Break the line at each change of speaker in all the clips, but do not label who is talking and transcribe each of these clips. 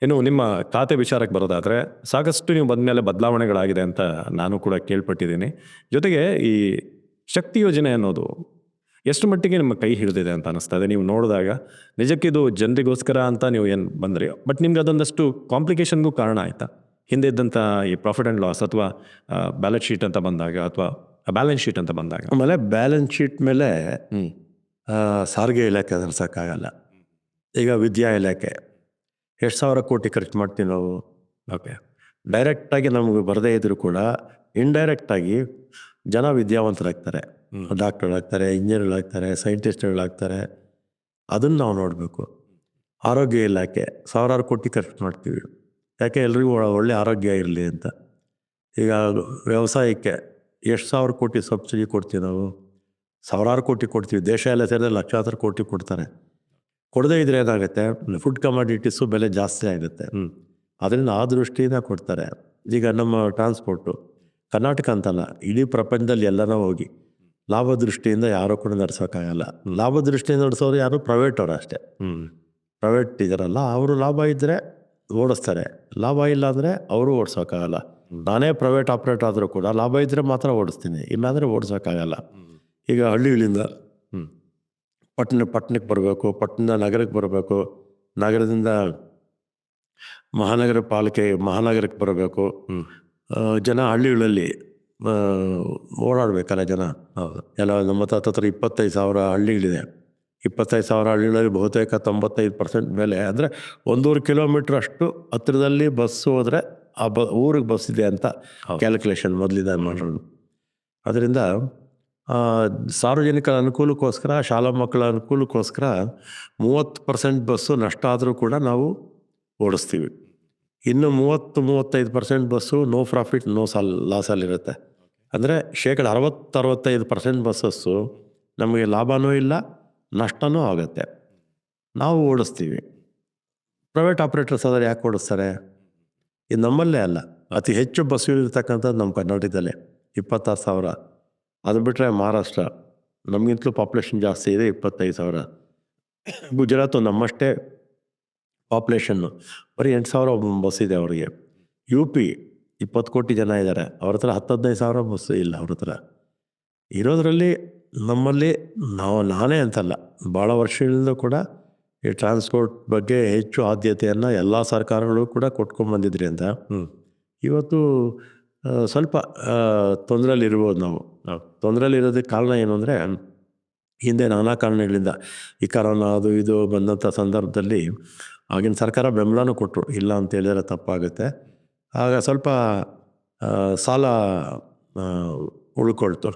ಇನ್ನು ನಿಮ್ಮ ಖಾತೆ ವಿಚಾರಕ್ಕೆ ಬರೋದಾದರೆ ಸಾಕಷ್ಟು ನೀವು ಬಂದಮೇಲೆ ಬದಲಾವಣೆಗಳಾಗಿದೆ ಅಂತ ನಾನು ಕೂಡ ಕೇಳ್ಪಟ್ಟಿದ್ದೀನಿ. ಜೊತೆಗೆ ಈ ಶಕ್ತಿ ಯೋಜನೆ ಅನ್ನೋದು ಎಷ್ಟು ಮಟ್ಟಿಗೆ ನಿಮ್ಮ ಕೈ ಹಿಡಿದಿದೆ ಅಂತ ಅನಿಸ್ತಾ ಇದೆ ನೀವು ನೋಡಿದಾಗ? ನಿಜಕ್ಕೆ ಇದು ಜನರಿಗೋಸ್ಕರ ಅಂತ ನೀವು ಏನು ಬಂದ್ರಿ, ಬಟ್ ನಿಮ್ಗೆ ಅದೊಂದಷ್ಟು ಕಾಂಪ್ಲಿಕೇಶನ್ಗೂ ಕಾರಣ ಆಯಿತಾ? ಹಿಂದೆ ಇದ್ದಂಥ ಈ ಪ್ರಾಫಿಟ್ ಆ್ಯಂಡ್ ಲಾಸ್ ಅಥವಾ ಬ್ಯಾಲೆನ್ಸ್ ಶೀಟ್ ಅಂತ ಬಂದಾಗ ಅಥವಾ ಬ್ಯಾಲೆನ್ಸ್ ಶೀಟ್ ಅಂತ ಬಂದಾಗ
ಆಮೇಲೆ ಬ್ಯಾಲೆನ್ಸ್ ಶೀಟ್ ಮೇಲೆ ಸಾರಿಗೆ ಇಲಾಖೆ ನಡೆಸೋಕ್ಕಾಗಲ್ಲ. ಈಗ ವಿದ್ಯಾ ಇಲಾಖೆ ಎಷ್ಟು ಸಾವಿರ ಕೋಟಿ ಖರ್ಚು ಮಾಡ್ತೀವಿ ನಾವು.
ಓಕೆ,
ಡೈರೆಕ್ಟಾಗಿ ನಮಗೆ ಬರದೇ ಇದ್ರೂ ಕೂಡ ಇಂಡೈರೆಕ್ಟಾಗಿ ಜನ ವಿದ್ಯಾವಂತರಾಗ್ತಾರೆ, ಡಾಕ್ಟರ್ಗಳಾಗ್ತಾರೆ, ಇಂಜಿನಿಯರ್ಗಳಾಗ್ತಾರೆ, ಸೈಂಟಿಸ್ಟ್ಗಳಾಗ್ತಾರೆ. ಅದನ್ನು ನಾವು ನೋಡಬೇಕು. ಆರೋಗ್ಯ ಇಲಾಖೆ ಸಾವಿರಾರು ಕೋಟಿ ಖರ್ಚು ಮಾಡ್ತೀವಿ, ಯಾಕೆ ಎಲ್ರಿಗೂ ಒಳ್ಳೆ ಆರೋಗ್ಯ ಇರಲಿ ಅಂತ. ಈಗ ವ್ಯವಸಾಯಕ್ಕೆ ಎಷ್ಟು ಸಾವಿರ ಕೋಟಿ ಸಬ್ಸಿಡಿ ಕೊಡ್ತೀವಿ ನಾವು, ಸಾವಿರಾರು ಕೋಟಿ ಕೊಡ್ತೀವಿ. ದೇಶ ಎಲ್ಲ ಸೇರಿದ್ರೆ ಲಕ್ಷಾಂತರ ಕೋಟಿ ಕೊಡ್ತಾರೆ. ಕೊಡದೇ ಇದ್ರೆ ಏನಾಗುತ್ತೆ, ಫುಡ್ ಕಮಾಡಿಟೀಸು ಬೆಲೆ ಜಾಸ್ತಿ ಆಗುತ್ತೆ. ಅದರಿಂದ ಆ ದೃಷ್ಟಿಯಿಂದ ಕೊಡ್ತಾರೆ. ಈಗ ನಮ್ಮ ಟ್ರಾನ್ಸ್ಪೋರ್ಟು ಕರ್ನಾಟಕ ಅಂತಲ್ಲ, ಇಡೀ ಪ್ರಪಂಚದಲ್ಲಿ ಎಲ್ಲನೂ ಹೋಗಿ ಲಾಭ ದೃಷ್ಟಿಯಿಂದ ಯಾರೂ ಕೂಡ ನಡೆಸೋಕ್ಕಾಗಲ್ಲ. ಲಾಭ ದೃಷ್ಟಿಯಿಂದ ನಡೆಸೋರು ಯಾರು ಪ್ರೈವೇಟ್ ಅವರು ಅಷ್ಟೇ. ಪ್ರೈವೇಟ್ ಇದ್ದಾರಲ್ಲ ಅವರು ಲಾಭ ಇದ್ದರೆ ಓಡಿಸ್ತಾರೆ, ಲಾಭ ಇಲ್ಲ ಅಂದರೆ ಅವರು ಓಡಿಸೋಕ್ಕಾಗಲ್ಲ. ನಾನೇ ಪ್ರೈವೇಟ್ ಆಪ್ರೇಟ್ ಆದರೂ ಕೂಡ ಲಾಭ ಇದ್ದರೆ ಮಾತ್ರ ಓಡಿಸ್ತೀನಿ, ಇಲ್ಲಾಂದರೆ ಓಡಿಸೋಕ್ಕಾಗಲ್ಲ. ಈಗ ಹಳ್ಳಿಗಳಿಂದ ಪಟ್ಟಣಕ್ಕೆ ಬರಬೇಕು, ಪಟ್ಟಣದಿಂದ ನಗರಕ್ಕೆ ಬರಬೇಕು, ನಗರದಿಂದ ಮಹಾನಗರಕ್ಕೆ ಬರಬೇಕು. ಜನ ಹಳ್ಳಿಗಳಲ್ಲಿ ಓಡಾಡಬೇಕಲ್ಲ ಜನ. ಎಲ್ಲ ನಮ್ಮ ಹತ್ರ 25,000 ಹಳ್ಳಿಗಳಿದೆ. 25,000 ಹಳ್ಳಿಗಳಲ್ಲಿ ಬಹುತೇಕ 95% ಮೇಲೆ ಅಂದರೆ 1.5 ಕಿಲೋಮೀಟ್ರ್ ಅಷ್ಟು ಹತ್ತಿರದಲ್ಲಿ ಬಸ್ಸು ಹೋದರೆ ಆ ಊರಿಗೆ ಬಸ್ ಇದೆ ಅಂತ ಕ್ಯಾಲ್ಕುಲೇಷನ್ ಮೊದಲಿದೆ ಮಾಡೋದು. ಅದರಿಂದ ಸಾರ್ವಜನಿಕರ ಅನುಕೂಲಕ್ಕೋಸ್ಕರ, ಶಾಲಾ ಮಕ್ಕಳ ಅನುಕೂಲಕ್ಕೋಸ್ಕರ 30% ಬಸ್ಸು ನಷ್ಟ ಆದರೂ ಕೂಡ ನಾವು ಓಡಿಸ್ತೀವಿ. ಇನ್ನು 30-35% ಬಸ್ಸು ನೋ ಪ್ರಾಫಿಟ್ ನೋ ಲಾಸಲ್ಲಿರುತ್ತೆ. ಅಂದರೆ 60-65% ಬಸ್ಸಸ್ಸು ನಮಗೆ ಲಾಭವೂ ಇಲ್ಲ, ನಷ್ಟವೂ ಆಗುತ್ತೆ. ನಾವು ಓಡಿಸ್ತೀವಿ. ಪ್ರೈವೇಟ್ ಆಪ್ರೇಟರ್ಸ್ ಆದರೆ ಯಾಕೆ ಓಡಿಸ್ತಾರೆ? ಇದು ನಮ್ಮಲ್ಲೇ ಅಲ್ಲ, ಅತಿ ಹೆಚ್ಚು ಬಸ್ಸುಗಳಿರ್ತಕ್ಕಂಥದ್ದು ನಮ್ಮ ಕರ್ನಾಟಕದಲ್ಲೇ 26,000. ಅದು ಬಿಟ್ಟರೆ ಮಹಾರಾಷ್ಟ್ರ ನಮಗಿಂತಲೂ ಪಾಪ್ಯುಲೇಷನ್ ಜಾಸ್ತಿ ಇದೆ, 25,000. ಗುಜರಾತು ನಮ್ಮಷ್ಟೇ ಪಾಪ್ಯುಲೇಷನ್ನು, ಬರೀ 8,000 ಬಸ್ ಇದೆ ಅವರಿಗೆ. UP 20 ಕೋಟಿ ಜನ ಇದ್ದಾರೆ, ಅವ್ರ ಹತ್ರ 10-15,000 ಬಸ್ಸು ಇಲ್ಲ ಅವ್ರ ಹತ್ರ. ಇರೋದರಲ್ಲಿ ನಮ್ಮಲ್ಲಿ ನಾನೇ ಅಂತಲ್ಲ, ಭಾಳ ವರ್ಷಗಳಿಂದ ಕೂಡ ಈ ಟ್ರಾನ್ಸ್ಪೋರ್ಟ್ ಬಗ್ಗೆ ಹೆಚ್ಚು ಆದ್ಯತೆಯನ್ನು ಎಲ್ಲ ಸರ್ಕಾರಗಳು ಕೂಡ ಕೊಟ್ಕೊಂಡ್ಬಂದಿದ್ರಿಂದ ಇವತ್ತು ಸ್ವಲ್ಪ ತೊಂದರೆಯಲ್ಲಿರ್ಬೋದು ನಾವು. ತೊಂದರೆಯಲ್ಲಿರೋದಕ್ಕೆ ಕಾರಣ ಏನು ಅಂದರೆ, ಹಿಂದೆ ನಾನಾ ಕಾರಣಗಳಿಂದ ಈ ಕರೋನಾ ಅದು ಇದು ಬಂದಂಥ ಸಂದರ್ಭದಲ್ಲಿ ಆಗಿನ ಸರ್ಕಾರ ಬೆಂಬಲನೂ ಕೊಟ್ಟರು, ಇಲ್ಲ ಅಂತ ಹೇಳಿದ್ರೆ ತಪ್ಪಾಗುತ್ತೆ. ಆಗ ಸ್ವಲ್ಪ ಸಾಲ ಉಳ್ಕೊಳ್ತು.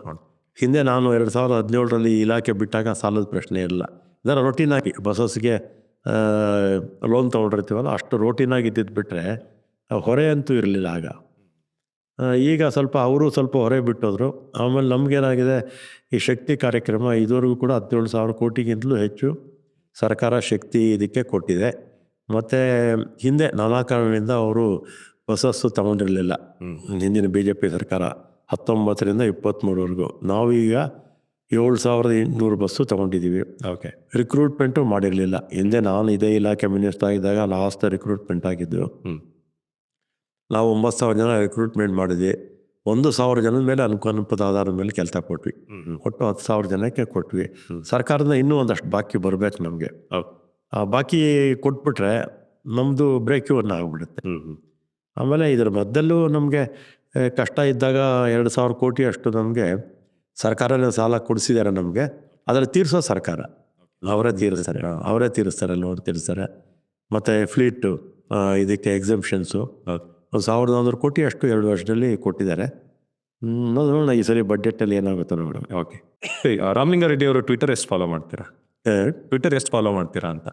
ಹಿಂದೆ ನಾನು 2017ರಲ್ಲಿ ಇಲಾಖೆ ಬಿಟ್ಟಾಗ ಸಾಲದ ಪ್ರಶ್ನೆ ಇಲ್ಲ. ಇದರ ರೊಟೀನಾಗಿ ಬಸ್ಸಸ್ಗೆ ಲೋನ್ ತೊಗೊಂಡಿರ್ತೀವಲ್ಲ, ಅಷ್ಟು ರೋಟೀನಾಗಿ ಇದ್ದಿದ್ದು ಬಿಟ್ಟರೆ ಹೊರೆ ಅಂತೂ ಇರಲಿಲ್ಲ ಆಗ. ಈಗ ಅವರು ಸ್ವಲ್ಪ ಹೊರೆ ಬಿಟ್ಟೋದ್ರು. ಆಮೇಲೆ ನಮಗೇನಾಗಿದೆ, ಈ ಶಕ್ತಿ ಕಾರ್ಯಕ್ರಮ ಇದುವರೆಗೂ ಕೂಡ 17,000 ಕೋಟಿಗಿಂತಲೂ ಹೆಚ್ಚು ಸರ್ಕಾರ ಶಕ್ತಿ ಇದಕ್ಕೆ ಕೊಟ್ಟಿದೆ. ಮತ್ತು ಹಿಂದೆ ನಾನಾ ಕಾರಣದಿಂದ ಅವರು ಬಸ್ಸಸ್ಸು ತಗೊಂಡಿರಲಿಲ್ಲ. ಹಿಂದಿನ BJP ಸರ್ಕಾರ 19ರಿಂದ 23ವರೆಗೂ ನಾವೀಗ 7,800 ಬಸ್ಸು ತೊಗೊಂಡಿದ್ದೀವಿ.
ಓಕೆ,
ರಿಕ್ರೂಟ್ಮೆಂಟು ಮಾಡಿರಲಿಲ್ಲ. ಹಿಂದೆ ನಾನು ಇದೇ ಇಲಾಖೆ ಮಿನಿಸ್ಟರ್ ಆಗಿದ್ದಾಗ ಲಾಸ್ಟ್ ರಿಕ್ರೂಟ್ಮೆಂಟ್ ಆಗಿದ್ದು. ನಾವು 9,000 ಜನ ರಿಕ್ರೂಟ್ಮೆಂಟ್ ಮಾಡಿದ್ವಿ. 1,000 ಜನದ ಮೇಲೆ ಅನುಕೂಲದ ಆಧಾರದ ಮೇಲೆ ಕೆಲಸ ಕೊಟ್ವಿ. ಒಟ್ಟು 10,000 ಜನಕ್ಕೆ ಕೊಟ್ವಿ. ಸರ್ಕಾರದಿಂದ ಇನ್ನೂ ಒಂದಷ್ಟು ಬಾಕಿ ಬರಬೇಕು ನಮಗೆ. ಆ ಬಾಕಿ ಕೊಟ್ಬಿಟ್ರೆ ನಮ್ಮದು ಬ್ರೇಕ್ ಇವನ್ ಆಗಿಬಿಡುತ್ತೆ. ಆಮೇಲೆ ಇದರ ಮಧ್ಯಲ್ಲೂ ನಮಗೆ ಕಷ್ಟ ಇದ್ದಾಗ 2,000 ಕೋಟಿ ಅಷ್ಟು ನಮಗೆ ಸರ್ಕಾರನೇ ಸಾಲ ಕೊಡಿಸಿದ್ದಾರೆ ನಮಗೆ. ಅದನ್ನು ತೀರಿಸೋ ಸರ್ಕಾರ ಅವರೇ ತೀರಿಸ್ತಾರೆ, ಲೋನ್ ತೀರಿಸ್ತಾರೆ. ಮತ್ತು ಫ್ಲೀಟು ಇದಕ್ಕೆ ಎಕ್ಸಂಪ್ಷನ್ಸು 1,400 ಕೋಟಿ ಅಷ್ಟು 2 ವರ್ಷದಲ್ಲಿ ಕೊಟ್ಟಿದ್ದಾರೆ. ನೋಡೋಣ ಈ ಸರಿ ಬಡ್ಜೆಟಲ್ಲಿ ಏನಾಗುತ್ತೆ ನೋಡೋಣ.
ಓಕೆ, ರಾಮಲಿಂಗಾರೆಡ್ಡಿ ಅವರು ಟ್ವಿಟರ್ ಎಷ್ಟು ಫಾಲೋ ಮಾಡ್ತೀರಾ ಅಂತ?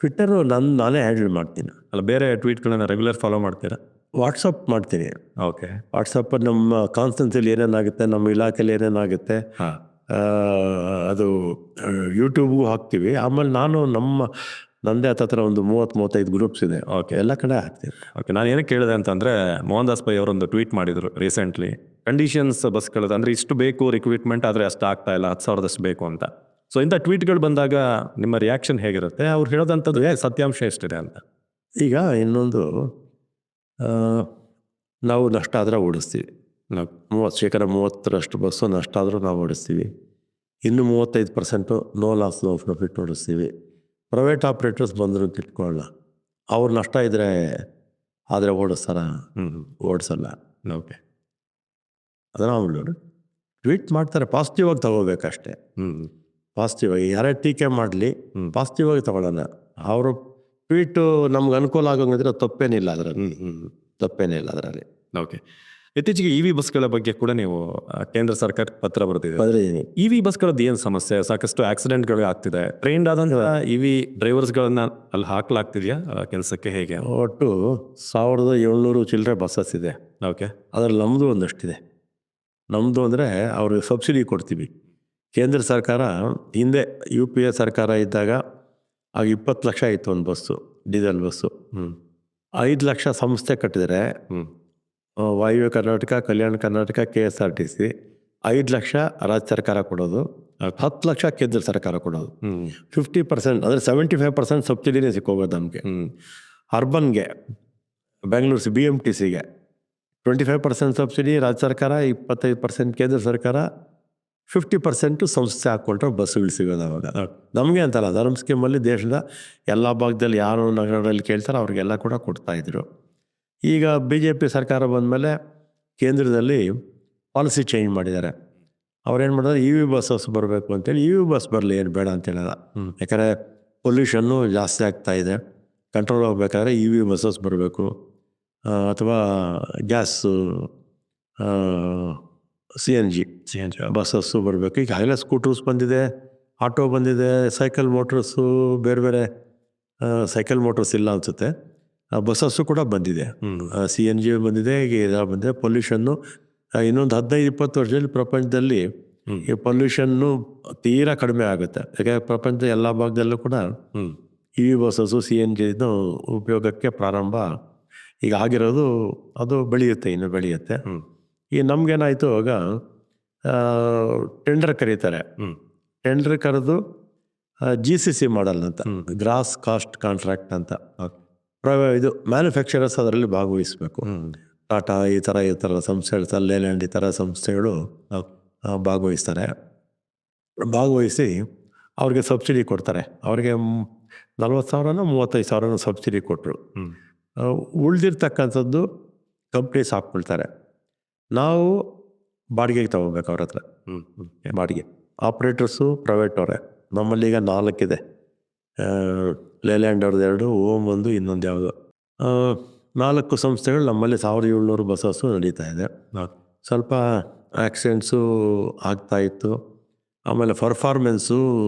ಟ್ವಿಟ್ಟರು ನಾನೇ ಹ್ಯಾಂಡಲ್ ಮಾಡ್ತೀನಿ.
ಅಲ್ಲ, ಬೇರೆ ಟ್ವೀಟ್ಗಳನ್ನ ರೆಗ್ಯುಲರ್ ಫಾಲೋ ಮಾಡ್ತೀರಾ?
ವಾಟ್ಸಪ್ ಮಾಡ್ತೀನಿ.
ಓಕೆ,
ವಾಟ್ಸಪ್ ನಮ್ಮ ಕಾನ್ಸ್ಟೆನ್ಸಿಲಿ ಏನೇನಾಗುತ್ತೆ, ನಮ್ಮ ಇಲಾಖೆಯಲ್ಲಿ ಏನೇನಾಗುತ್ತೆ ಅದು ಯೂಟ್ಯೂಬ್ಗೂ ಹಾಕ್ತೀವಿ. ಆಮೇಲೆ ನಂದೇ ಹತ್ತಿರ ಒಂದು 30-35 ಗ್ರೂಪ್ಸ್ ಇದೆ.
ಓಕೆ,
ಎಲ್ಲ ಕಡೆ ಹಾಕ್ತೀವಿ.
ಓಕೆ, ನಾನು ಏನಕ್ಕೆ ಕೇಳಿದೆ ಅಂತಂದರೆ, ಮೋಹನ್ ದಾಸ್ ಪೈ ಅವರೊಂದು ಟ್ವೀಟ್ ಮಾಡಿದರು ರೀಸೆಂಟ್ಲಿ. ಕಂಡೀಷನ್ಸ್ ಬಸ್ಗಳದ್ದು ಅಂದರೆ ಇಷ್ಟು ಬೇಕು ರಿಕ್ರೂಟ್ಮೆಂಟ್, ಆದರೆ ಅಷ್ಟು ಆಗ್ತಾ ಇಲ್ಲ, 10,000 ಬೇಕು ಅಂತ. ಸೊ ಇಂಥ ಟ್ವೀಟ್ಗಳು ಬಂದಾಗ ನಿಮ್ಮ ರಿಯಾಕ್ಷನ್ ಹೇಗಿರುತ್ತೆ? ಅವ್ರು ಹೇಳೋದಂಥದ್ದು ಸತ್ಯಾಂಶ ಎಷ್ಟಿದೆ ಅಂತ?
ಈಗ ಇನ್ನೊಂದು ಆ, ನಾವು ನಷ್ಟ ಆದರೆ ಓಡಿಸ್ತೀವಿ. ನಾವು 30% ಬಸ್ಸು ನಷ್ಟ ಆದರೂ ನಾವು ಓಡಿಸ್ತೀವಿ. ಇನ್ನು 35% ನೋ ಲಾಸ್ ನೋ ಪ್ರಾಫಿಟ್ ಓಡಿಸ್ತೀವಿ. ಪ್ರೈವೇಟ್ ಆಪ್ರೇಟರ್ಸ್ ಬಂದರು ಅಂತ ಇಟ್ಕೊಳ್ಳೋಣ, ಅವ್ರು ನಷ್ಟ ಇದ್ದರೆ ಆದರೆ ಓಡಿಸ್ತಾರ? ಓಡಿಸಲ್ಲ.
ಓಕೆ.
ಅದನ್ನು ಅವ್ರು ಟ್ವೀಟ್ ಮಾಡ್ತಾರೆ, ಪಾಸಿಟಿವಾಗಿ ತಗೋಬೇಕಷ್ಟೆ. ಪಾಸಿಟಿವಾಗಿ ಯಾರೇ ಟೀಕೆ ಮಾಡಲಿ ಪಾಸಿಟಿವಾಗಿ ತಗೊಳ್ಳೋಣ. ಅವರು ಟ್ವೀಟು ನಮ್ಗೆ ಅನುಕೂಲ ಆಗೋಂಗಿದ್ರೆ ತಪ್ಪೇನಿಲ್ಲ ಅದರಲ್ಲಿ.
ಓಕೆ. ಇತ್ತೀಚೆಗೆ ಇವಿ ಬಸ್ಗಳ ಬಗ್ಗೆ ಕೂಡ ನೀವು ಕೇಂದ್ರ ಸರ್ಕಾರಕ್ಕೆ ಪತ್ರ ಬರೆದಿದ್ದೀರಿ.
ಬದಲಿದ್ದೀನಿ.
ಇವಿ ಬಸ್ಗಳದ್ದು ಏನು ಸಮಸ್ಯೆ? ಸಾಕಷ್ಟು ಆಕ್ಸಿಡೆಂಟ್ಗಳು ಆಗ್ತಿದೆ. ಟ್ರೈನ್ಡ್ ಆದಂಥ ಇವಿ ಡ್ರೈವರ್ಸ್ಗಳನ್ನ ಅಲ್ಲಿ ಹಾಕಲಾಗ್ತಿದೆಯಾ ಕೆಲಸಕ್ಕೆ? ಹೇಗೆ?
ಒಟ್ಟು 1700 ಚಿಲ್ಲರೆ ಬಸ್ಸಸ್ ಇದೆ.
ಓಕೆ.
ಅದರಲ್ಲಿ ನಮ್ಮದು ಒಂದಷ್ಟಿದೆ. ನಮ್ಮದು ಅಂದರೆ ಅವ್ರಿಗೆ ಸಬ್ಸಿಡಿ ಕೊಡ್ತೀವಿ. ಕೇಂದ್ರ ಸರ್ಕಾರ ಹಿಂದೆ UPA ಸರ್ಕಾರ ಇದ್ದಾಗ ಆಗ 20 ಲಕ್ಷ ಇತ್ತು ಒಂದು ಬಸ್ಸು, ಡೀಸೆಲ್ ಬಸ್ಸು. 5 ಲಕ್ಷ ಸಂಸ್ಥೆ ಕಟ್ಟಿದರೆ ವಾಯುವ್ಯ ಕರ್ನಾಟಕ, ಕಲ್ಯಾಣ ಕರ್ನಾಟಕ, KSRTC 5 ಲಕ್ಷ ರಾಜ್ಯ ಸರ್ಕಾರ ಕೊಡೋದು, 10 ಲಕ್ಷ ಕೇಂದ್ರ ಸರ್ಕಾರ ಕೊಡೋದು. 50% ಅಂದರೆ 75% ಸಬ್ಸಿಡಿನೇ ಸಿಕ್ಕೋಗೋದು ನಮಗೆ. ಅರ್ಬನ್ಗೆ ಬೆಂಗಳೂರು BMTCಗೆ 25% ಸಬ್ಸಿಡಿ ರಾಜ್ಯ ಸರ್ಕಾರ, 25% ಕೇಂದ್ರ ಸರ್ಕಾರ, 50% ಸಂಸ್ಥೆ ಹಾಕ್ಕೊಂಡ್ರೆ ಬಸ್ಸುಗಳು ಸಿಗೋದು. ಅವಾಗ ನಮಗೆ ಅಂತಲ್ಲ, ಧರ್ಮ ಸ್ಕೀಮಲ್ಲಿ ದೇಶದ ಎಲ್ಲ ಭಾಗದಲ್ಲಿ ಯಾರು ನಗರದಲ್ಲಿ ಕೇಳ್ತಾರೆ ಅವ್ರಿಗೆಲ್ಲ ಕೂಡ ಕೊಡ್ತಾಯಿದ್ರು. ಈಗ BJP ಸರ್ಕಾರ ಬಂದಮೇಲೆ ಕೇಂದ್ರದಲ್ಲಿ ಪಾಲಿಸಿ ಚೇಂಜ್ ಮಾಡಿದ್ದಾರೆ. ಅವ್ರೇನು ಮಾಡಿದ್ರೆ EV ಬಸ್ಸಸ್ ಬರಬೇಕು ಅಂತೇಳಿ. EV ಬಸ್ ಬರಲಿ, ಏನು ಬೇಡ ಅಂತ ಹೇಳಿದ. ಯಾಕಂದರೆ ಪೊಲ್ಯೂಷನ್ನು ಜಾಸ್ತಿ ಆಗ್ತಾಯಿದೆ, ಕಂಟ್ರೋಲ್ ಆಗಬೇಕಾದ್ರೆ EV ಬಸ್ಸಸ್ ಬರಬೇಕು. ಅಥವಾ ಗ್ಯಾಸು CNG ಬಸ್ಸಸ್ಸು ಬರಬೇಕು. ಈಗ ಹೈಲ ಸ್ಕೂಟರ್ಸ್ ಬಂದಿದೆ, ಆಟೋ ಬಂದಿದೆ, ಸೈಕಲ್ ಮೋಟರ್ಸು, ಬೇರೆ ಬೇರೆ ಸೈಕಲ್ ಮೋಟರ್ಸ್ ಇಲ್ಲ ಅನಿಸುತ್ತೆ, ಬಸ್ಸಸ್ಸು ಕೂಡ ಬಂದಿದೆ. CNG ಬಂದಿದೆ, ಈಗ ಬಂದಿದೆ. ಪೊಲ್ಯೂಷನ್ನು ಇನ್ನೊಂದು 15-20 ವರ್ಷದಲ್ಲಿ ಪ್ರಪಂಚದಲ್ಲಿ ಈ ಪೊಲ್ಯೂಷನ್ನು ತೀರಾ ಕಡಿಮೆ ಆಗುತ್ತೆ. ಯಾಕೆಂದರೆ ಪ್ರಪಂಚದ ಎಲ್ಲ ಭಾಗದಲ್ಲೂ ಕೂಡ EV ಬಸ್ಸಸ್ಸು CNG ಉಪಯೋಗಕ್ಕೆ ಪ್ರಾರಂಭ ಈಗ ಆಗಿರೋದು. ಅದು ಬೆಳೆಯುತ್ತೆ, ಇನ್ನು ಬೆಳೆಯುತ್ತೆ. ಈ ನಮಗೇನಾಯಿತು, ಆಗ ಟೆಂಡರ್ ಕರೀತಾರೆ. ಟೆಂಡರ್ ಕರೆದು GCC ಮಾಡಲ್ ಅಂತ, ಗ್ರಾಸ್ ಕಾಸ್ಟ್ ಕಾಂಟ್ರಾಕ್ಟ್ ಅಂತ, ಇದು ಮ್ಯಾನುಫ್ಯಾಕ್ಚರರ್ಸ್ ಅದರಲ್ಲಿ ಭಾಗವಹಿಸಬೇಕು. ಟಾಟಾ ಈ ಥರ ಸಂಸ್ಥೆಗಳು, ಲೇಲ್ಯಾಂಡ್ ಈ ಥರ ಸಂಸ್ಥೆಗಳು ಭಾಗವಹಿಸ್ತಾರೆ. ಭಾಗವಹಿಸಿ ಅವ್ರಿಗೆ ಸಬ್ಸಿಡಿ ಕೊಡ್ತಾರೆ. ಅವ್ರಿಗೆ 40,000 35,000 ಸಬ್ಸಿಡಿ ಕೊಟ್ಟರು. ಉಳಿದಿರ್ತಕ್ಕಂಥದ್ದು ಕಂಪ್ನೀಸ್ ಹಾಕ್ಕೊಳ್ತಾರೆ. ನಾವು ಬಾಡಿಗೆಗೆ ತಗೋಬೇಕು ಅವ್ರ ಹತ್ರ. ಬಾಡಿಗೆ ಆಪ್ರೇಟರ್ಸು ಪ್ರೈವೇಟ್ ಅವರೇ. ನಮ್ಮಲ್ಲೀಗ 4 ಇದೆ. ಲೇಲ್ಯಾಂಡ್ ಅವ್ರದ್ದು 2, ಓಮ್ 1, ಇನ್ನೊಂದು ಯಾವುದು, 4 ಸಂಸ್ಥೆಗಳು ನಮ್ಮಲ್ಲಿ 1700 ಬಸ್ಸಸ್ಸು ನಡೀತಾ ಇದೆ. ಸ್ವಲ್ಪ ಆಕ್ಸಿಡೆಂಟ್ಸು ಆಗ್ತಾಯಿತ್ತು. ಆಮೇಲೆ ಪರ್ಫಾರ್ಮೆನ್ಸು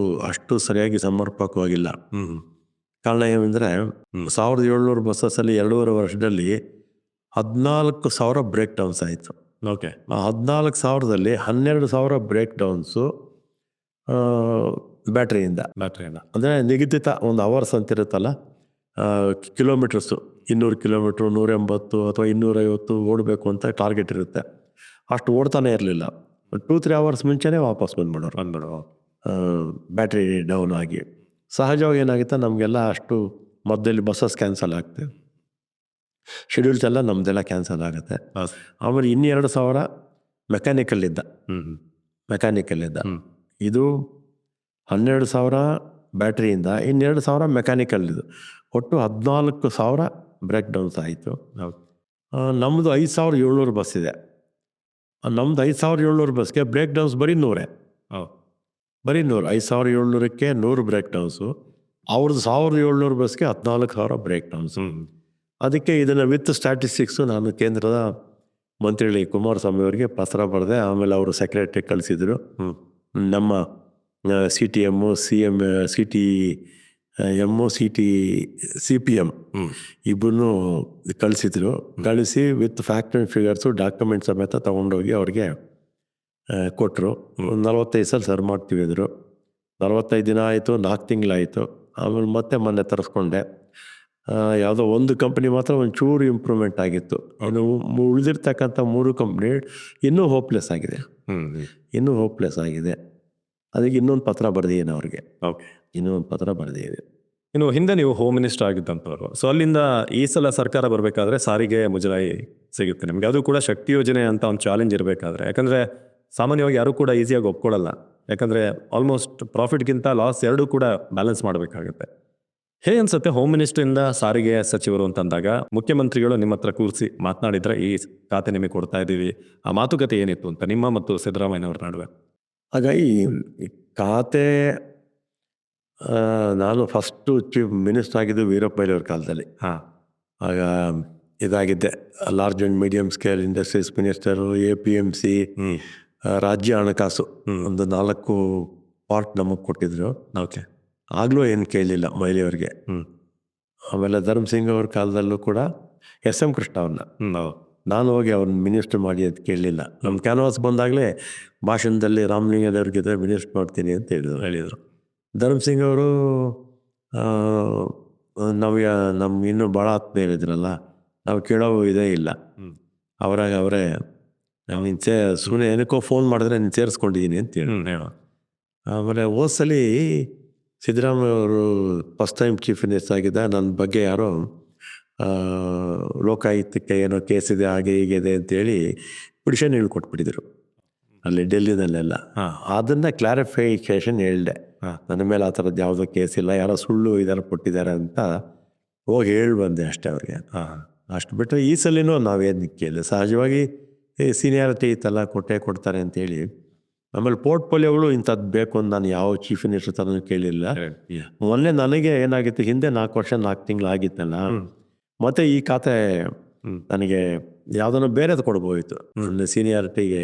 ಅಷ್ಟು ಸರಿಯಾಗಿ ಸಮರ್ಪಕವಾಗಿಲ್ಲ. ಕಾರಣ ಏನೆಂದರೆ 1700 ಬಸ್ಸಸ್ಸಲ್ಲಿ 2.5 ವರ್ಷದಲ್ಲಿ 14,000 ಬ್ರೇಕ್ ಡೌನ್ಸ್ ಆಯಿತು.
ಓಕೆ.
ಆ 14,000ದಲ್ಲಿ 12,000 ಬ್ರೇಕ್ ಡೌನ್ಸು ಬ್ಯಾಟ್ರಿಯಿಂದ. ಅಂದರೆ ನಿಗದಿತ ಒಂದು ಅವರ್ಸ್ ಅಂತಿರುತ್ತಲ್ಲ, ಕಿಲೋಮೀಟರ್ಸು 200 ಕಿಲೋಮೀಟ್ರು, 180 ಅಥವಾ 250 ಓಡಬೇಕು ಅಂತ ಟಾರ್ಗೆಟ್ ಇರುತ್ತೆ. ಅಷ್ಟು ಓಡ್ತಾನೆ ಇರಲಿಲ್ಲ. 2-3 ಅವರ್ಸ್ ಮುಂಚೆನೇ ವಾಪಸ್ ಬಂದ್ಬಿಡೋರು ಬ್ಯಾಟ್ರಿ ಡೌನ್ ಆಗಿ. ಸಹಜವಾಗಿ ಏನಾಗುತ್ತೆ, ನಮಗೆಲ್ಲ ಅಷ್ಟು ಮಧ್ಯದಲ್ಲಿ ಬಸ್ಸಸ್ ಕ್ಯಾನ್ಸಲ್ ಆಗ್ತದೆ, ಶೆಡ್ಯೂಲ್ಸ್ ಎಲ್ಲ ನಮ್ಮದೆಲ್ಲ ಕ್ಯಾನ್ಸಲ್ ಆಗುತ್ತೆ. ಆಮೇಲೆ 2,000 ಮೆಕ್ಯಾನಿಕಲ್ಲಿದ್ದ. ಇದು 12,000 ಬ್ಯಾಟ್ರಿಯಿಂದ, 2,000 ಮೆಕ್ಯಾನಿಕಲ್ಲಿದ್ದು, ಒಟ್ಟು 14,000 ಬ್ರೇಕ್ ಡೌನ್ಸ್ ಆಯಿತು. ನಮ್ಮದು 5,700 ಬಸ್ ಇದೆ. ನಮ್ಮದು 5,700 ಬಸ್ಗೆ ಬ್ರೇಕ್ ಡೌನ್ಸ್ ಬರೀ 100. 5,700ಕ್ಕೆ 100 ಬ್ರೇಕ್ ಡೌನ್ಸು. ಅವ್ರದ್ದು 1,700 ಬಸ್ಗೆ 14,000 ಬ್ರೇಕ್ ಡೌನ್ಸು. ಅದಕ್ಕೆ ಇದನ್ನು ವಿತ್ ಸ್ಟ್ಯಾಟಿಸ್ಟಿಕ್ಸು ನಾನು ಕೇಂದ್ರದ ಮಂತ್ರಿಗಳು ಕುಮಾರಸ್ವಾಮಿ ಅವರಿಗೆ ಪತ್ರ ಬರೆದೆ. ಆಮೇಲೆ ಅವರು ಸೆಕ್ರೆಟರಿ ಕಳಿಸಿದರು. ನಮ್ಮ CTM, CPM ಇಬ್ಬರೂ ಕಳಿಸಿದ್ರು. ಕಳಿಸಿ with fact and figures document ಸಮೇತ ತೊಗೊಂಡೋಗಿ ಅವ್ರಿಗೆ ಕೊಟ್ಟರು. 45 ಸಲ ಸರ್ ಮಾಡ್ತೀವಿ ಅಂದರು. 45 ದಿನ ಆಯಿತು, 4 ತಿಂಗಳಾಯಿತು. ಆಮೇಲೆ ಮತ್ತೆ ಮೊನ್ನೆ ತರಿಸ್ಕೊಂಡೆ. ಯಾವುದೋ ಒಂದು ಕಂಪ್ನಿ ಮಾತ್ರ ಒಂಚೂರು ಇಂಪ್ರೂವ್ಮೆಂಟ್ ಆಗಿತ್ತು. ಇನ್ನು ಉಳಿದಿರ್ತಕ್ಕಂಥ 3 ಕಂಪ್ನಿ ಇನ್ನೂ ಹೋಪ್ಲೆಸ್ ಆಗಿದೆ. ಅದಕ್ಕೆ ಇನ್ನೊಂದು ಪತ್ರ ಬರೆದಿದ್ದೀನಿ ಅವ್ರಿಗೆ.
ಓಕೆ.
ಇನ್ನೊಂದು ಪತ್ರ ಬರೆದಿದ್ದೀನಿ.
ಇನ್ನು ಹಿಂದೆ ನೀವು ಹೋಮ್ ಮಿನಿಸ್ಟರ್ ಆಗಿದ್ದಂಥವ್ರು, ಸೊ ಅಲ್ಲಿಂದ ಈ ಸಲ ಸರ್ಕಾರ ಬರಬೇಕಾದ್ರೆ ಸಾರಿಗೆ ಮುಜರಾಯಿ ಸಿಗುತ್ತೆ ನಿಮಗೆ, ಅದು ಕೂಡ ಶಕ್ತಿ ಯೋಜನೆ ಅಂತ ಒಂದು ಚಾಲೆಂಜ್ ಇರಬೇಕಾದ್ರೆ, ಯಾಕಂದರೆ ಸಾಮಾನ್ಯವಾಗಿ ಯಾರೂ ಕೂಡ ಈಸಿಯಾಗಿ ಒಪ್ಕೊಳ್ಳಲ್ಲ, ಯಾಕಂದರೆ ಆಲ್ಮೋಸ್ಟ್ ಪ್ರಾಫಿಟ್ಗಿಂತ ಲಾಸ್ ಎರಡೂ ಕೂಡ ಬ್ಯಾಲೆನ್ಸ್ ಮಾಡಬೇಕಾಗುತ್ತೆ. ಹೇಗೆ ಅನ್ಸುತ್ತೆ ಹೋಮ್ ಮಿನಿಸ್ಟ್ರಿಂದ ಸಾರಿಗೆ ಸಚಿವರು ಅಂತಂದಾಗ ಮುಖ್ಯಮಂತ್ರಿಗಳು ನಿಮ್ಮ ಹತ್ರ ಕೂರಿಸಿ ಮಾತನಾಡಿದ್ರೆ ಈ ಖಾತೆ ನಿಮಗೆ ಕೊಡ್ತಾ ಇದ್ದೀವಿ, ಆ ಮಾತುಕತೆ ಏನಿತ್ತು ಅಂತ ನಿಮ್ಮ ಮತ್ತು ಸಿದ್ದರಾಮಯ್ಯನವ್ರ ನಡುವೆ?
ಹಾಗಾಗಿ ಈ ಖಾತೆ ನಾನು ಫಸ್ಟು ಚೀಫ್ ಮಿನಿಸ್ಟರ್ ಆಗಿದ್ದು ವೀರಪ್ಪ ಮೊಯ್ಲಿಯವ್ರ ಕಾಲದಲ್ಲಿ.
ಹಾಂ,
ಆಗ ಇದಾಗಿದ್ದೆ, large and medium scale industries minister, APMC, ರಾಜ್ಯ ಹಣಕಾಸು, ಒಂದು 4 ಪಾರ್ಟ್ ನಮಗೆ ಕೊಟ್ಟಿದ್ರು.
ಓಕೆ.
ಆಗಲೂ ಏನು ಕೇಳಲಿಲ್ಲ ಮೊಯ್ಲಿಯವ್ರಿಗೆ. ಆಮೇಲೆ ಧರ್ಮಸಿಂಗ್ ಅವ್ರ ಕಾಲದಲ್ಲೂ ಕೂಡ SM ಕೃಷ್ಣ ಅವ್ರನ್ನ ನಾನು ಹೋಗಿ ಅವ್ರನ್ನ ಮಿನಿಸ್ಟರ್ ಮಾಡಿ ಅಂತ ಕೇಳಲಿಲ್ಲ. ನಮ್ಮ ಕ್ಯಾನ್ವಾಸ್ ಬಂದಾಗಲೇ ಭಾಷಣದಲ್ಲಿ ರಾಮಲಿಂಗದವ್ರಿಗೆ ಮಿನಿಸ್ಟರ್ ಮಾಡ್ತೀನಿ ಅಂತ ಹೇಳಿದರು. ಧರ್ಮಸಿಂಗ್ ಅವರು ನಮ್ಗೆ ಇನ್ನೂ ಭಾಳ ಆತ್ಮೀಯ ಹೇಳಿದ್ರಲ್ಲ, ನಾವು ಕೇಳೋ ಇದೇ ಇಲ್ಲ. ಅವರಾಗ ಅವರೇ ನೀನು ಸುಮ್ಮನೆ ಏನಕ್ಕೋ ಫೋನ್ ಮಾಡಿದ್ರೆ ನೀನು ಸೇರಿಸ್ಕೊಂಡಿದ್ದೀನಿ ಅಂತ ಹೇಳಿ. ಆಮೇಲೆ ಹೋದ್ಸಲಿ ಸಿದ್ದರಾಮಯ್ಯ ಅವರು ಫಸ್ಟ್ ಟೈಮ್ ಚೀಫ್ ಮಿನಿಸ್ಟರ್ ಆಗಿದ್ದ, ನನ್ನ ಬಗ್ಗೆ ಯಾರೋ ಲೋಕಾಯುಕ್ತಕ್ಕೆ ಏನೋ ಕೇಸ್ ಇದೆ ಹಾಗೆ ಹೀಗೆ ಇದೆ ಅಂತೇಳಿ ಪಿಟಿಷನ್ ಹೇಳ್ಕೊಟ್ಬಿಟ್ಟಿದ್ರು ಅಲ್ಲಿ ಡೆಲ್ಲಿನಲ್ಲೆಲ್ಲ. ಅದನ್ನು ಕ್ಲಾರಿಫಿಕೇಷನ್ ಹೇಳಿದೆ, ನನ್ನ ಮೇಲೆ ಆ ಥರದ್ದು ಯಾವುದೋ ಕೇಸ್ ಇಲ್ಲ, ಯಾರೋ ಸುಳ್ಳು ಇದೆಲ್ಲ ಕೊಟ್ಟಿದ್ದಾರೆ ಅಂತ ಹೋಗಿ ಹೇಳಿ ಬಂದೆ ಅಷ್ಟೇ ಅವ್ರಿಗೆ. ಅಷ್ಟು ಬಿಟ್ಟರೆ ಈ ಸಲಿನೂ ನಾವೇನು ಕೇಳಿಲ್ಲ, ಸಹಜವಾಗಿ ಸೀನಿಯಾರಿಟಿ ಇತ್ತಲ್ಲ ಕೊಡ್ತಾರೆ ಅಂತೇಳಿ. ಆಮೇಲೆ ಪೋರ್ಟ್ಫೋಲಿಯೋಗಳು ಇಂಥದ್ದು ಬೇಕು ಅಂತ ನಾನು ಯಾವ ಚೀಫ್ ಮಿನಿಸ್ಟರ್ ಥರನೂ ಕೇಳಿಲ್ಲ. ಮೊನ್ನೆ ನನಗೆ ಏನಾಗಿತ್ತು, ಹಿಂದೆ 4 ವರ್ಷ 4 ತಿಂಗಳು ಆಗಿತ್ತಲ್ಲ, ಮತ್ತು ಈ ಖಾತೆ ನನಗೆ ಯಾವುದನ್ನು ಬೇರೆದು ಕೊಡ್ಬೋದಿತ್ತು, ನನ್ನ ಸೀನಿಯಾರಿಟಿಗೆ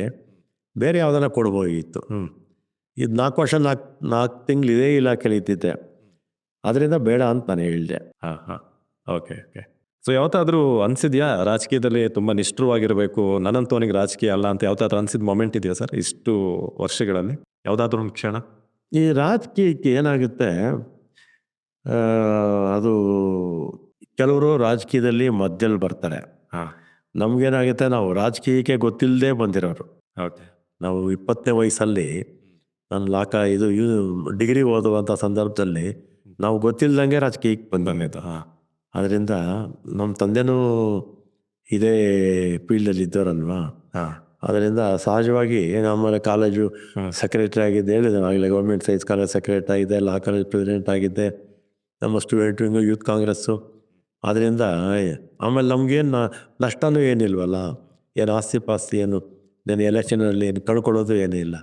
ಬೇರೆ ಯಾವುದನ್ನ ಕೊಡ್ಬೋದಿತ್ತು. ಇದು 4 ವರ್ಷ 4 ತಿಂಗಳು ಇದೇ ಇಲಾಖೆಯಲ್ಲಿ ಇದ್ದಿದ್ದೆ, ಅದರಿಂದ ಬೇಡ ಅಂತ ನಾನು ಹೇಳಿದೆ.
ಓಕೆ. ಸೊ ಯಾವತ್ತಾದರೂ ಅನಿಸಿದ್ಯಾ ರಾಜಕೀಯದಲ್ಲಿ ತುಂಬ ನಿಷ್ಠುರವಾಗಿರಬೇಕು, ನನ್ನಂತವನಿಗೆ ರಾಜಕೀಯ ಅಲ್ಲ ಅಂತ ಯಾವತ್ತಾದ್ರೂ ಅನಿಸಿದ ಮೊಮೆಂಟ್ ಇದೆಯಾ ಸರ್ ಇಷ್ಟು ವರ್ಷಗಳಲ್ಲಿ? ಯಾವುದಾದ್ರೂ ಒಂದು ಕ್ಷಣ?
ಈ ರಾಜಕೀಯಕ್ಕೆ ಏನಾಗುತ್ತೆ, ಅದು ಕೆಲವರು ರಾಜಕೀಯದಲ್ಲಿ ಮಧ್ಯದಲ್ಲಿ ಬರ್ತಾರೆ. ನಮಗೇನಾಗುತ್ತೆ, ನಾವು ರಾಜಕೀಯಕ್ಕೆ ಗೊತ್ತಿಲ್ಲದೆ ಬಂದಿರೋರು.
ಓಕೆ.
ನಾವು 20ನೇ ವಯಸ್ಸಲ್ಲಿ ನಾನು ಇದು ಡಿಗ್ರಿ ಓದುವಂಥ ಸಂದರ್ಭದಲ್ಲಿ ನಾವು ಗೊತ್ತಿಲ್ಲದಂಗೆ ರಾಜಕೀಯಕ್ಕೆ ಬಂದಿದ್ದು. ಅದರಿಂದ ನಮ್ಮ ತಂದೆನೂ ಇದೇ ಫೀಲ್ಡಲ್ಲಿ ಇದ್ದವರಲ್ವಾ, ಅದರಿಂದ ಸಹಜವಾಗಿ ನಮ್ಮಲ್ಲಿ ಕಾಲೇಜು ಸೆಕ್ರೆಟರಿ ಆಗಿದ್ದೆ, ಹೇಳಿದೆ ಆಗಲೇ, ಗೌರ್ಮೆಂಟ್ ಸೈನ್ಸ್ ಕಾಲೇಜ್ ಸೆಕ್ರೆಟರಿ ಆಗಿದ್ದೆ, ಲಾ ಕಾಲೇಜ್ ಪ್ರೆಸಿಡೆಂಟ್ ಆಗಿದ್ದೆ, ನಮ್ಮ ಸ್ಟೂಡೆಂಟ್ ವಿಂಗು, ಯೂತ್ ಕಾಂಗ್ರೆಸ್ಸು. ಅದರಿಂದ ಆಮೇಲೆ ನಮಗೇನು ನಷ್ಟನೂ ಏನಿಲ್ವಲ್ಲ, ಏನು ಆಸ್ತಿ ಪಾಸ್ತಿ ಏನು, ನಾನು ಎಲೆಕ್ಷನಲ್ಲಿ ಏನು ಕಳ್ಕೊಳ್ಳೋದು ಏನೂ ಇಲ್ಲ.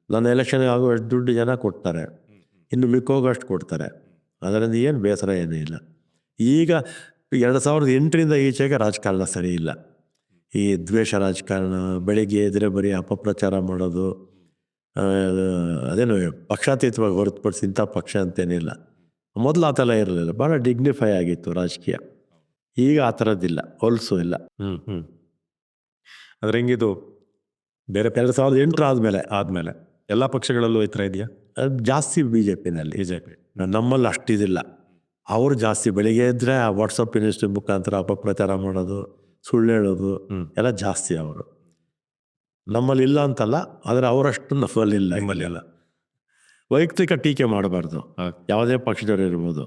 ನನ್ನ ಎಲೆಕ್ಷನ್ಗೆ ಆಗುವಷ್ಟು ದುಡ್ಡು ಜನ ಕೊಡ್ತಾರೆ, ಇನ್ನು ಮಿಕ್ಕೋಗಷ್ಟು ಕೊಡ್ತಾರೆ, ಅದರಿಂದ ಏನು ಬೇಸರ ಏನೂ ಇಲ್ಲ. ಈಗ 2008ರಿಂದ ಈಚೆಗೆ ರಾಜಕಾರಣ ಸರಿ ಇಲ್ಲ. ಈ ದ್ವೇಷ ರಾಜಕಾರಣ, ಬೆಳಿಗ್ಗೆ ಎದ್ರೆ ಬರೀ ಅಪಪ್ರಚಾರ ಮಾಡೋದು, ಅದೇನು ಪಕ್ಷಾತೀತವಾಗಿ ಹೊರತುಪಡಿಸಿ ಇಂಥ ಪಕ್ಷ ಅಂತೇನಿಲ್ಲ. ಮೊದಲು ಆ ಥರ ಇರಲಿಲ್ಲ, ಭಾಳ ಡಿಗ್ನಿಫೈ ಆಗಿತ್ತು ರಾಜಕೀಯ. ಈಗ ಆ ಥರದ್ದಿಲ್ಲ, ಹೊಲಸು ಇಲ್ಲ.
ಆದರೆ ಹೆಂಗಿದು ಬೇರೆ
2008
ಆದಮೇಲೆ ಎಲ್ಲ ಪಕ್ಷಗಳಲ್ಲೂ ಈ ಥರ ಇದೆಯಾ?
ಅದು ಜಾಸ್ತಿ BJP. ನಮ್ಮಲ್ಲಿ ಅಷ್ಟಿದಿಲ್ಲ. ಅವರು ಜಾಸ್ತಿ ಬೆಳಿಗ್ಗೆ ಇದ್ದರೆ ಆ ವಾಟ್ಸಪ್ ಇನ್ಸ್ಟಾ ಮುಖಾಂತರ ಅಪಪ್ರಚಾರ ಮಾಡೋದು, ಸುಳ್ಳು ಹೇಳೋದು ಎಲ್ಲ ಜಾಸ್ತಿ ಅವರು. ನಮ್ಮಲ್ಲಿ ಇಲ್ಲ ಅಂತಲ್ಲ, ಆದರೆ ಅವರಷ್ಟು ನಮ್ಮಲ್ಲಿ ಇಲ್ಲ.
ನಿಮ್ಮಲ್ಲಿ
ವೈಯಕ್ತಿಕ ಟೀಕೆ ಮಾಡಬಾರ್ದು, ಯಾವುದೇ ಪಕ್ಷದವರು ಇರ್ಬೋದು.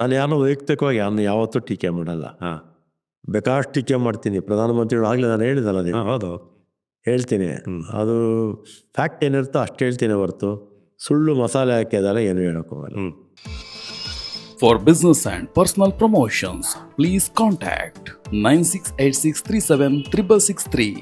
ನಾನು ಯಾರನ್ನೂ ವೈಯಕ್ತಿಕವಾಗಿ ಯಾವತ್ತೂ ಟೀಕೆ ಮಾಡಲ್ಲ. ಬೇಕಾಷ್ಟು ಟೀಕೆ ಮಾಡ್ತೀನಿ. ಪ್ರಧಾನಮಂತ್ರಿಗಳು ಆಗಲೇ ನಾನು ಹೇಳಿದಲ್ಲ, ನೀವು
ಹೌದು
ಹೇಳ್ತೀನಿ, ಅದು ಫ್ಯಾಕ್ಟ್ ಏನಿರುತ್ತೋ ಅಷ್ಟು ಹೇಳ್ತೀನಿ ಹೊರತು ಸುಳ್ಳು ಮಸಾಲೆ ಹಾಕಿದಾರೆ ಏನು ಹೇಳೋಕ್ಕೋಗಲ್ಲ.
For business and personal promotions, please contact 9686376663.